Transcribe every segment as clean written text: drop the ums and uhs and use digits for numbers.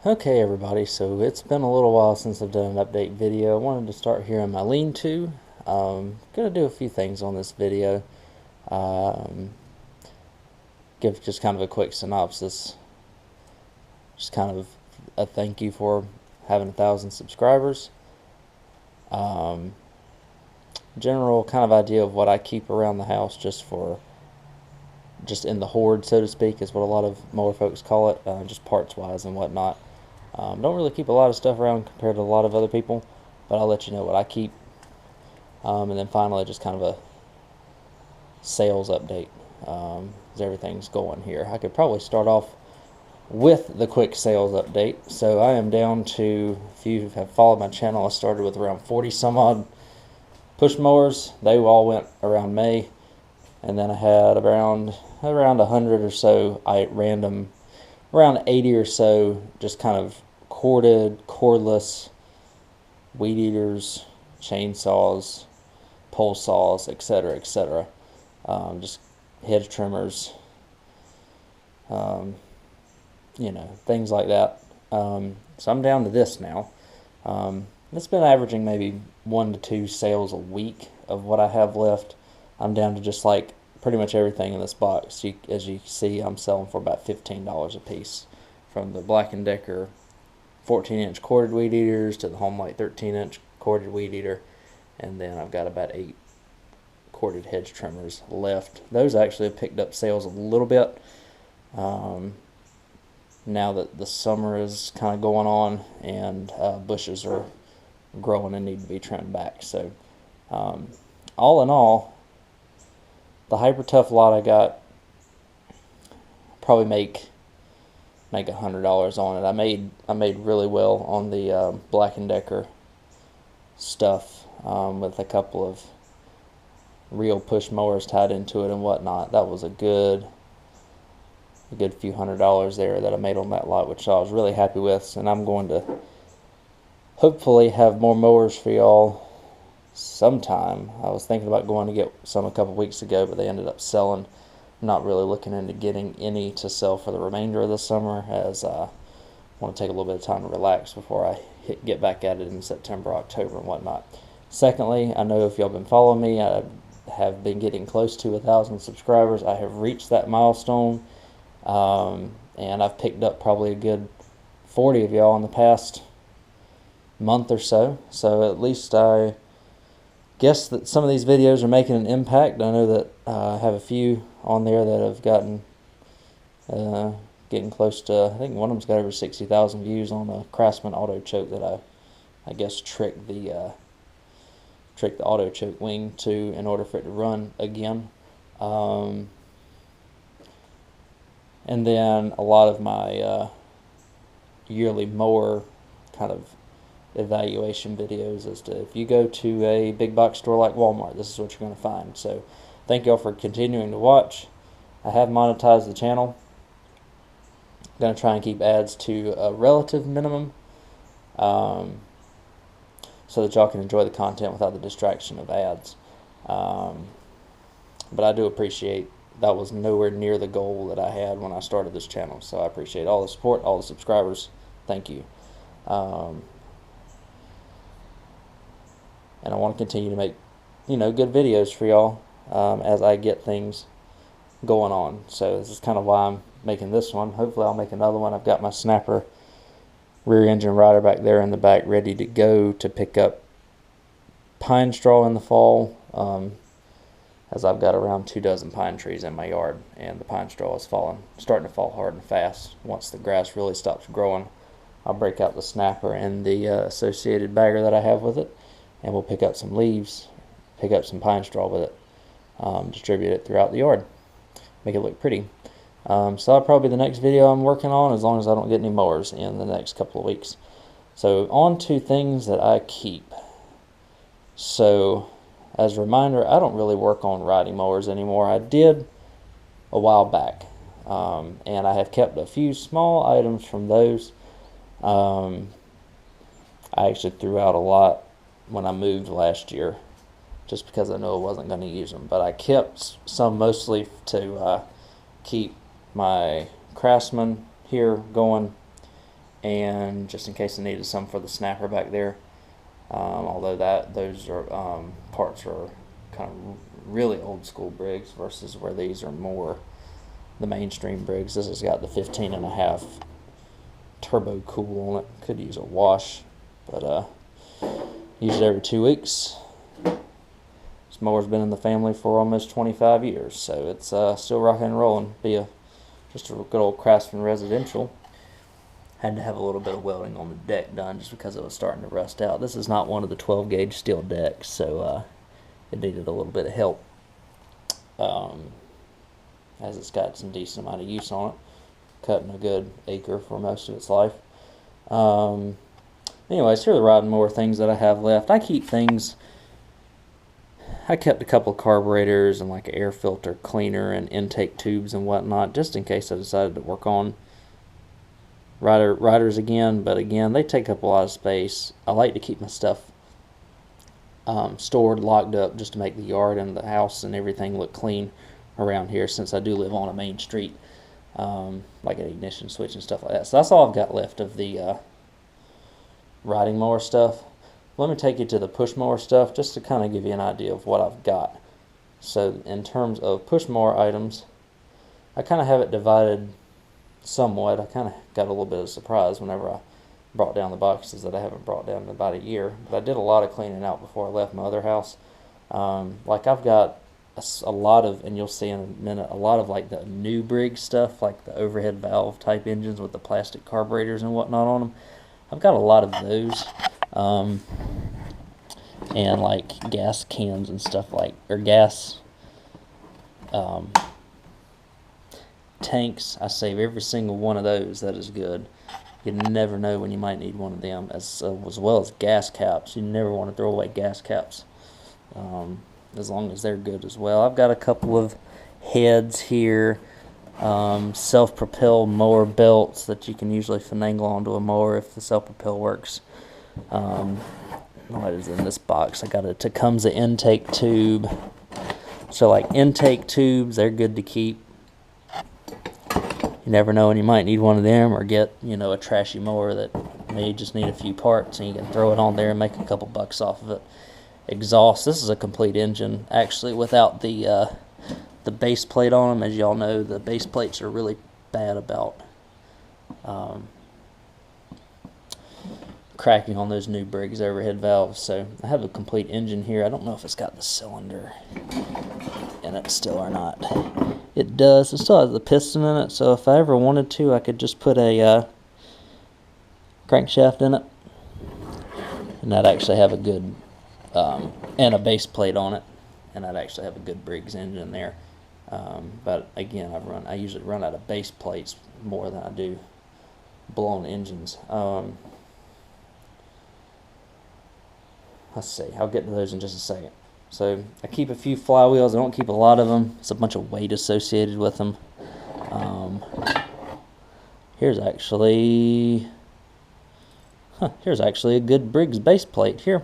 Okay everybody, so it's been a little while since I've done an update video. I wanted to start here in my lean-to. Gonna do a few things on this video. Um, Give just kind of a quick synopsis. Just kind of a thank you for having 1,000 subscribers. Um, General kind of idea of what I keep around the house just in the hoard, so to speak, is what a lot of mower folks call it, just parts wise and whatnot. Don't really keep a lot of stuff around compared to a lot of other people, but I'll let you know what I keep. And then finally, just kind of a sales update as everything's going here. I could probably start off with the quick sales update. So I am down to, if you have followed my channel, I started with around 40 some odd push mowers. They all went around May, and then I had around 100 or so random, around 80 or so just kind of corded, cordless weed eaters, chainsaws, pole saws, etc., etc. Just hedge trimmers, um, things like that. So I'm down to this now. It's been averaging maybe 1 to 2 sales a week of what I have left. I'm down to just like pretty much everything in this box. As you see, I'm selling for about $15 a piece, from the Black & Decker 14-inch corded weed eaters to the Homelight 13-inch corded weed eater, and then I've got about 8 corded hedge trimmers left. Those actually have picked up sales a little bit now that the summer is kind of going on and bushes are growing and need to be trimmed back. So all in all, the Hyper Tough lot I got, probably make $100 on it. I made really well on the Black & Decker stuff with a couple of real push mowers tied into it and whatnot. That was a good few $100s there that I made on that lot, which I was really happy with. And I'm going to hopefully have more mowers for y'all sometime. I was thinking about going to get some a couple weeks ago, but they ended up selling. I'm not really looking into getting any to sell for the remainder of the summer, as I want to take a little bit of time to relax before I get back at it in September, October, and whatnot. Secondly, I know if y'all been following me, I have been getting close to 1,000 subscribers. I have reached that milestone, and I've picked up probably a good 40 of y'all in the past month or so. So at least I guess that some of these videos are making an impact. I know that I have a few on there that have gotten getting close to, I think one of them's got over 60,000 views on a Craftsman auto choke that I guess tricked the auto choke wing to in order for it to run again. And then a lot of my yearly mower kind of evaluation videos as to, if you go to a big box store like Walmart, this is what you're going to find. So thank y'all for continuing to watch. I have monetized the channel. I'm going to try and keep ads to a relative minimum, so that y'all can enjoy the content without the distraction of ads. But I do appreciate, that was nowhere near the goal that I had when I started this channel. So I appreciate all the support, all the subscribers. Thank you. And I want to continue to make, good videos for y'all as I get things going on. So this is kind of why I'm making this one. Hopefully I'll make another one. I've got my snapper rear engine rider back there in the back ready to go to pick up pine straw in the fall, as I've got around 2 dozen pine trees in my yard, and the pine straw is starting to fall hard and fast. Once the grass really stops growing, I'll break out the snapper and the associated bagger that I have with it, and we'll pick up some leaves, pick up some pine straw with it, distribute it throughout the yard, make it look pretty. So that'll probably be the next video I'm working on, as long as I don't get any mowers in the next couple of weeks. So on to things that I keep. So as a reminder, I don't really work on riding mowers anymore. I did a while back, and I have kept a few small items from those. I actually threw out a lot when I moved last year, just because I know I wasn't going to use them. But I kept some mostly to keep my Craftsman here going, and just in case I needed some for the snapper back there. Although those are parts are kind of really old school brigs versus where these are more the mainstream brigs. This has got the 15.5 turbo cool on it. Could use a wash, but use it every 2 weeks. This mower's been in the family for almost 25 years, so it's still rocking and rolling. Just a good old Craftsman residential. Had to have a little bit of welding on the deck done just because it was starting to rust out. This is not one of the 12 gauge steel decks, so it needed a little bit of help, as it's got some decent amount of use on it, cutting a good acre for most of its life. Anyways, here are the riding mower things that I have left. I keep things. I kept a couple of carburetors and like an air filter cleaner and intake tubes and whatnot, just in case I decided to work on riders again. But again, they take up a lot of space. I like to keep my stuff stored, locked up, just to make the yard and the house and everything look clean around here, since I do live on a main street, like an ignition switch and stuff like that. So that's all I've got left of the riding mower stuff. Let me take you to the push mower stuff just to kind of give you an idea of what I've got. So in terms of push mower items, I kind of have it divided somewhat. I kind of got a little bit of surprise whenever I brought down the boxes that I haven't brought down in about a year. But I did a lot of cleaning out before I left my other house. Like I've got a lot of, and you'll see in a minute, a lot of like the new Briggs stuff, like the overhead valve type engines with the plastic carburetors and whatnot on them. I've got a lot of those. And like gas cans and stuff, like, or gas tanks. I save every single one of those. That is good. You never know when you might need one of them, as well as gas caps. You never want to throw away gas caps, as long as they're good as well. I've got a couple of heads here, self-propel mower belts that you can usually finagle onto a mower if the self-propel works. What is in this box? I got a Tecumseh intake tube. So like intake tubes, they're good to keep. You never know when you might need one of them, or get, a trashy mower that may just need a few parts, and you can throw it on there and make a couple bucks off of it. Exhaust. This is a complete engine, actually, without the base plate on them. As y'all know, the base plates are really bad about cracking on those new Briggs overhead valves. So I have a complete engine here. I don't know if it's got the cylinder in it still or not. It does. It still has the piston in it, so if I ever wanted to, I could just put a crankshaft in it, and I'd actually have a good and a base plate on it, and I'd actually have a good Briggs engine there. But again, I usually run out of base plates more than I do blown engines. Let's see, I'll get to those in just a second. So I keep a few flywheels. I don't keep a lot of them. It's a bunch of weight associated with them. Here's actually a good Briggs base plate here.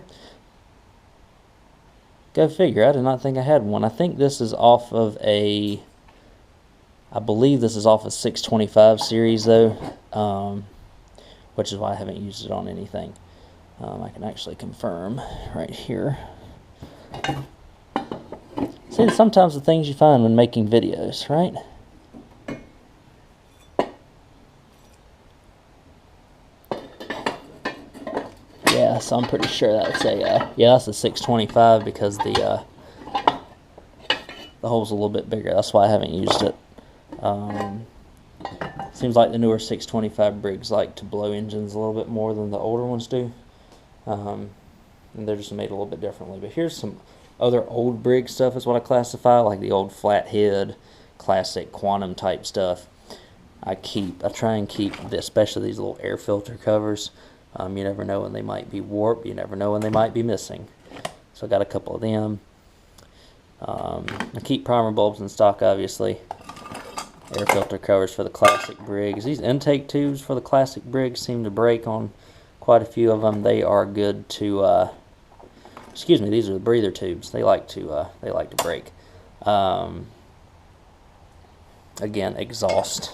Go figure. I did not think I had one. I think this is off of I believe this is off a 625 series though, which is why I haven't used it on anything. I can actually confirm right here. See, sometimes the things you find when making videos, right? Yeah, so I'm pretty sure that's that's a 625, because the hole's a little bit bigger. That's why I haven't used it. Seems like the newer 625 Briggs like to blow engines a little bit more than the older ones do. And they're just made a little bit differently. But here's some other old Briggs stuff is what I classify, like the old flathead, classic quantum type stuff. I try and keep, especially these little air filter covers. You never know when they might be warped. You never know when they might be missing. So I got a couple of them. I keep primer bulbs in stock, obviously. Air filter covers for the classic Briggs. These intake tubes for the classic Briggs seem to break on quite a few of them. They are good to, excuse me, these are the breather tubes. They like to break. Again, exhaust.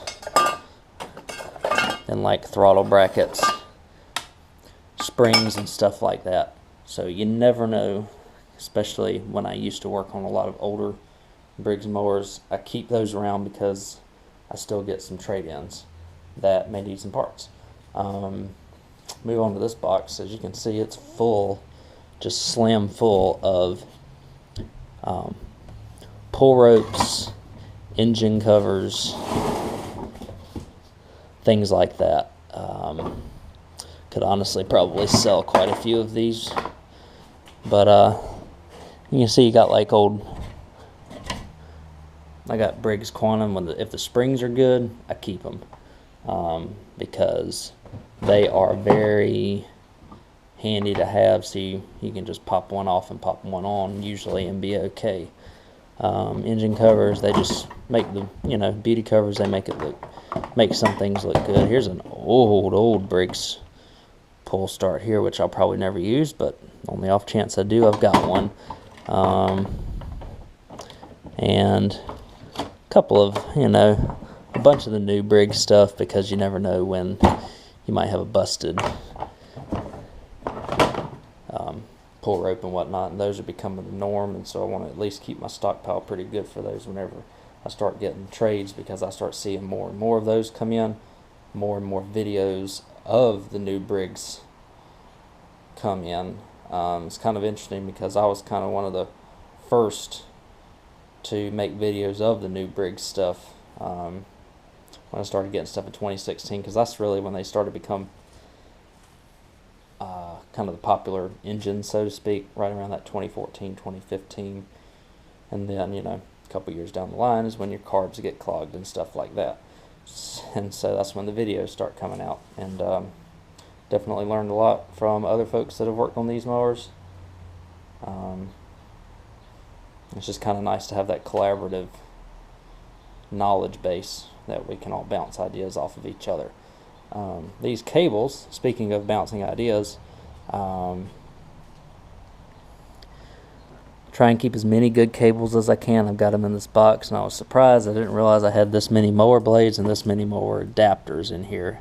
and like throttle brackets, springs and stuff like that. So you never know, especially when I used to work on a lot of older Briggs mowers. I keep those around because I still get some trade-ins that may need some parts. Move on to this box. As you can see, it's full, just slam full of pull ropes, engine covers, things like that. Could honestly probably sell quite a few of these, but you can see you got like I got Briggs Quantum. If the springs are good, I keep them because they are very handy to have. So you can just pop one off and pop one on usually and be okay. Engine covers, they just make the beauty covers. They make some things look good. Here's an old Briggs pull start here, which I'll probably never use, but on the off chance I do, I've got one. And a couple of, a bunch of the new Briggs stuff, because you never know when you might have a busted pull rope and whatnot, and those are becoming the norm, and so I want to at least keep my stockpile pretty good for those whenever I start getting trades, because I start seeing more and more of those come in, more and more videos of the new Briggs come in. It's kind of interesting because I was kind of one of the first to make videos of the new Briggs stuff when I started getting stuff in 2016, because that's really when they started to become kind of the popular engine, so to speak, right around that 2014, 2015. And then, a couple years down the line is when your carbs get clogged and stuff like that. And so that's when the videos start coming out. And definitely learned a lot from other folks that have worked on these mowers. It's just kind of nice to have that collaborative knowledge base that we can all bounce ideas off of each other. These cables, speaking of bouncing ideas, try and keep as many good cables as I can. I've got them in this box, and I was surprised. I didn't realize I had this many mower blades and this many mower adapters in here,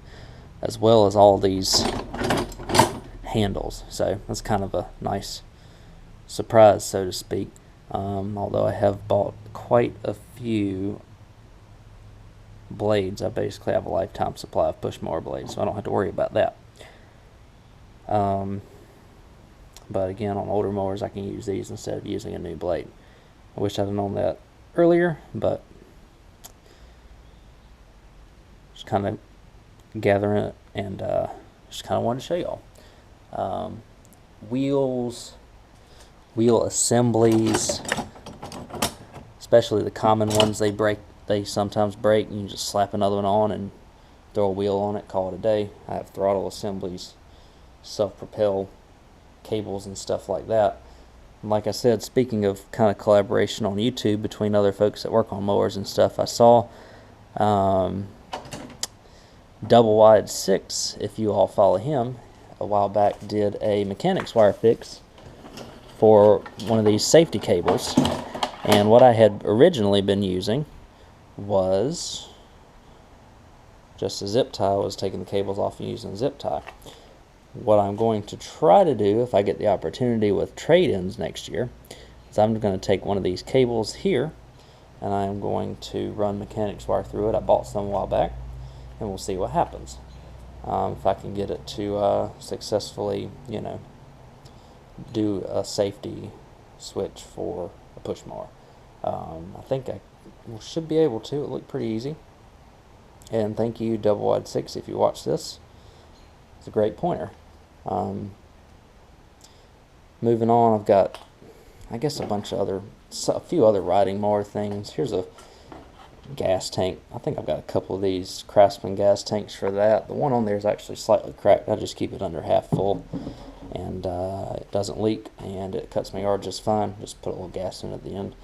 as well as all these handles. So that's kind of a nice surprise, so to speak. Although I have bought quite a few blades, I basically have a lifetime supply of push mower blades, so I don't have to worry about that. But again, on older mowers, I can use these instead of using a new blade. I wish I'd have known that earlier, but just kind of gathering it, and just kind of wanted to show y'all. Wheel assemblies, especially the common ones, they sometimes break, and you just slap another one on and throw a wheel on it, call it a day. I have throttle assemblies, self-propel cables and stuff like that. And like I said, speaking of kind of collaboration on YouTube between other folks that work on mowers and stuff, I saw Double Wide 6, if you all follow him, a while back did a mechanics wire fix for one of these safety cables. And what I had originally been using was just a zip tie. I was taking the cables off and using a zip tie. What I'm going to try to do, if I get the opportunity with trade-ins next year, is I'm going to take one of these cables here, and I'm going to run mechanics wire through it. I bought some a while back, and we'll see what happens. If I can get it to successfully, do a safety switch for a push mower. I think I should be able to. It looked pretty easy. And thank you, Double Wide 6, if you watch this. It's a great pointer. Moving on, I've got, I guess, a few other riding mower things. Here's a gas tank. I think I've got a couple of these Craftsman gas tanks for that. The one on there is actually slightly cracked. I just keep it under half full, and it doesn't leak, and it cuts my yard just fine. Just put a little gas in at the end.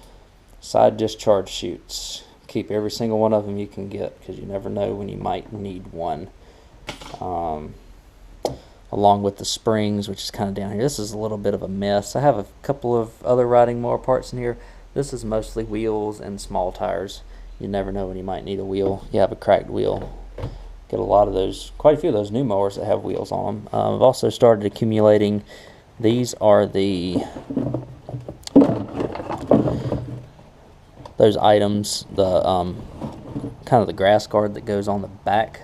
Side discharge chutes. Keep every single one of them you can get, because you never know when you might need one. Along with the springs, which is kind of down here. This is a little bit of a mess. I have a couple of other riding mower parts in here. This is mostly wheels and small tires. You never know when you might need a wheel. You have a cracked wheel. get a lot of those, quite a few of those new mowers that have wheels on them. I've also started accumulating, these are those items, the kind of the grass guard that goes on the back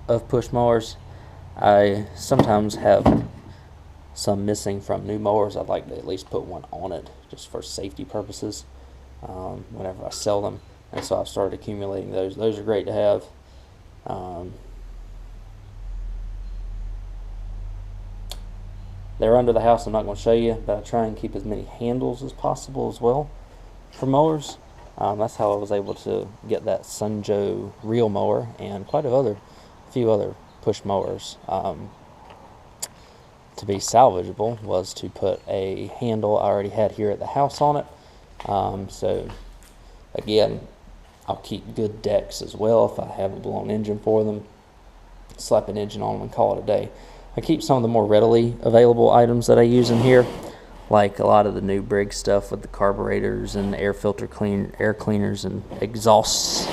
of push mowers. I sometimes have some missing from new mowers. I'd like to at least put one on it just for safety purposes whenever I sell them, and so I've started accumulating those. Those are great to have. They're under the house, I'm not going to show you, but I try and keep as many handles as possible as well for mowers. That's how I was able to get that Sunjoe reel mower and quite a few other push mowers to be salvageable, was to put a handle I already had here at the house on it. So again, I'll keep good decks as well if I have a blown engine for them. Slap an engine on them and call it a day. I keep some of the more readily available items that I use in here, like a lot of the new Briggs stuff with the carburetors and air filter air cleaners and exhausts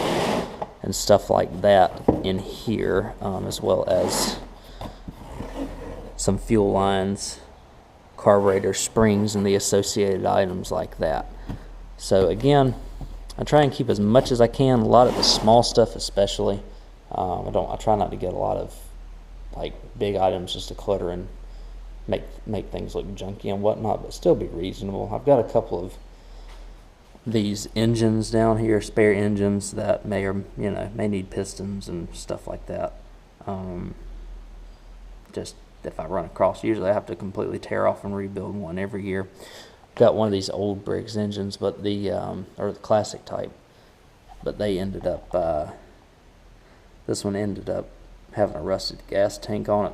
and stuff like that in here, as well as some fuel lines, carburetor springs, and the associated items like that. So again, I try and keep as much as I can, a lot of the small stuff especially. I try not to get a lot of like big items just to clutter and make things look junky and whatnot, but still be reasonable. I've got a couple of these engines down here, spare engines that may need pistons and stuff like that. Just if I run across, usually I have to completely tear off and rebuild one every year. Got one of these old Briggs engines, but or the classic type, but they ended up this one ended up having a rusted gas tank on it.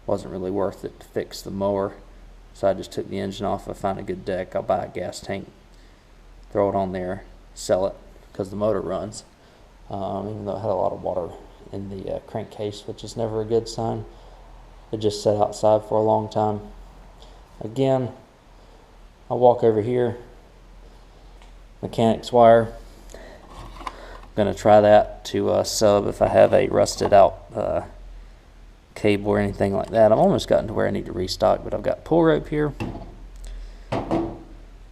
Wasn't really worth it to fix the mower, so I just took the engine off. If I find a good deck, I'll buy a gas tank, throw it on there, sell it, because the motor runs, even though it had a lot of water in the crankcase, which is never a good sign. It just sat outside for a long time. Again, I'll walk over here, mechanics wire. I'm going to try that to sub if I have a rusted out cable or anything like that. I'm almost gotten to where I need to restock, but I've got pull rope here.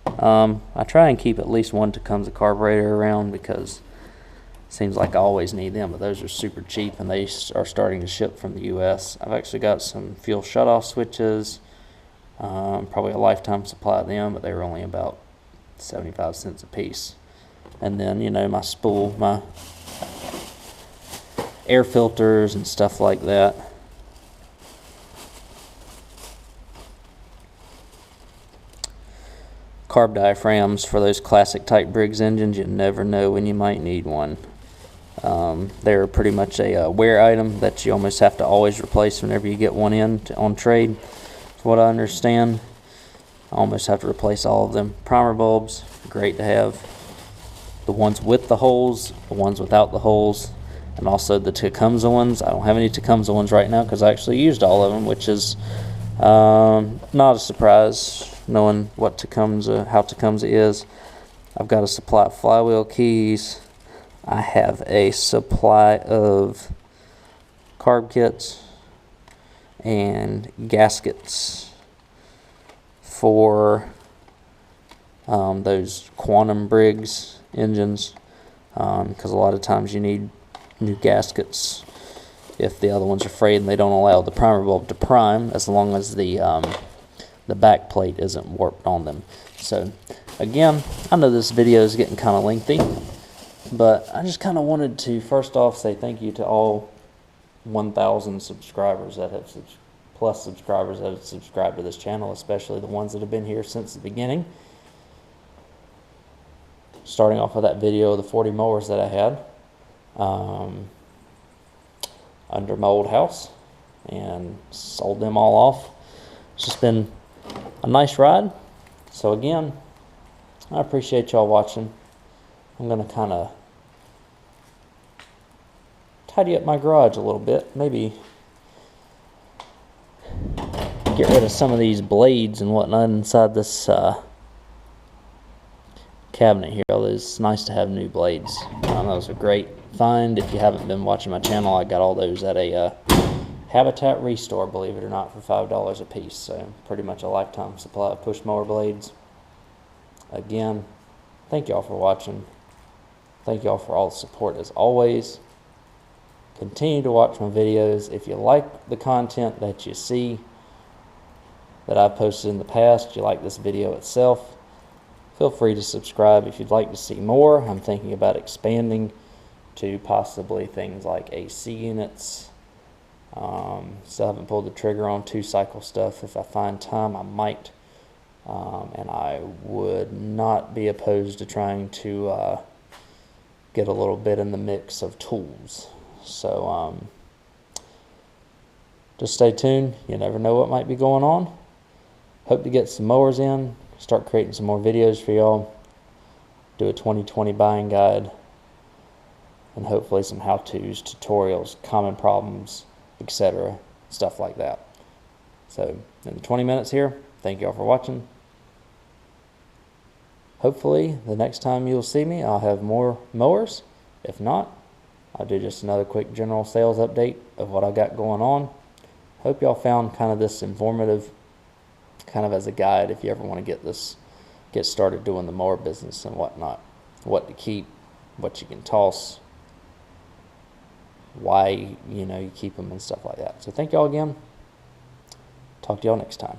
I try and keep at least one Tecumseh carburetor around because it seems like I always need them, but those are super cheap and they are starting to ship from the US. I've actually got some fuel shutoff switches, probably a lifetime supply of them, but they were only about 75 cents a piece. And then, my spool, my air filters and stuff like that. Carb diaphragms for those classic type Briggs engines. You never know when you might need one. They're pretty much a wear item that you almost have to always replace whenever you get one on trade, from what I understand. I almost have to replace all of them. Primer bulbs, great to have. The ones with the holes, the ones without the holes, and also the Tecumseh ones. I don't have any Tecumseh ones right now because I actually used all of them, which is not a surprise, knowing what how Tecumseh is. I've got a supply of flywheel keys. I have a supply of carb kits and gaskets for those Quantum Briggs engines, because a lot of times you need new gaskets if the other ones are frayed and they don't allow the primer bulb to prime as long as the back plate isn't warped on them. So again, I know this video is getting kind of lengthy, but I just kind of wanted to first off say thank you to all 1,000 subscribers that have subscribers that have subscribed to this channel, especially the ones that have been here since the beginning. Starting off with that video of the 40 mowers that I had under my old house and sold them all off. It's just been a nice ride. So again, I appreciate y'all watching. I'm going to kind of tidy up my garage a little bit. Maybe get rid of some of these blades and whatnot inside this cabinet here. Although it's nice to have new blades. Those are great find. If you haven't been watching my channel, I got all those at a Habitat Restore, believe it or not, for $5 a piece. So pretty much a lifetime supply of push mower blades. Again, thank y'all for watching. Thank y'all for all the support as always. Continue to watch my videos. If you like the content that you see that I've posted in the past, you like this video itself, feel free to subscribe. If you'd like to see more, I'm thinking about expanding to possibly things like AC units. Still haven't pulled the trigger on 2-cycle stuff. If I find time, I might. And I would not be opposed to trying to get a little bit in the mix of tools. So just stay tuned. You never know what might be going on. Hope to get some mowers in, start creating some more videos for y'all, do a 2020 buying guide, and hopefully some how-tos, tutorials, common problems, etc., stuff like that. So in the 20 minutes here, thank y'all for watching. Hopefully the next time you'll see me, I'll have more mowers. If not, I'll do just another quick general sales update of what I got going on. Hope y'all found kind of this informative, kind of as a guide if you ever want to get started doing the mower business and whatnot. What to keep, what you can toss, why you keep them and stuff like that. So thank y'all again. Talk to y'all next time.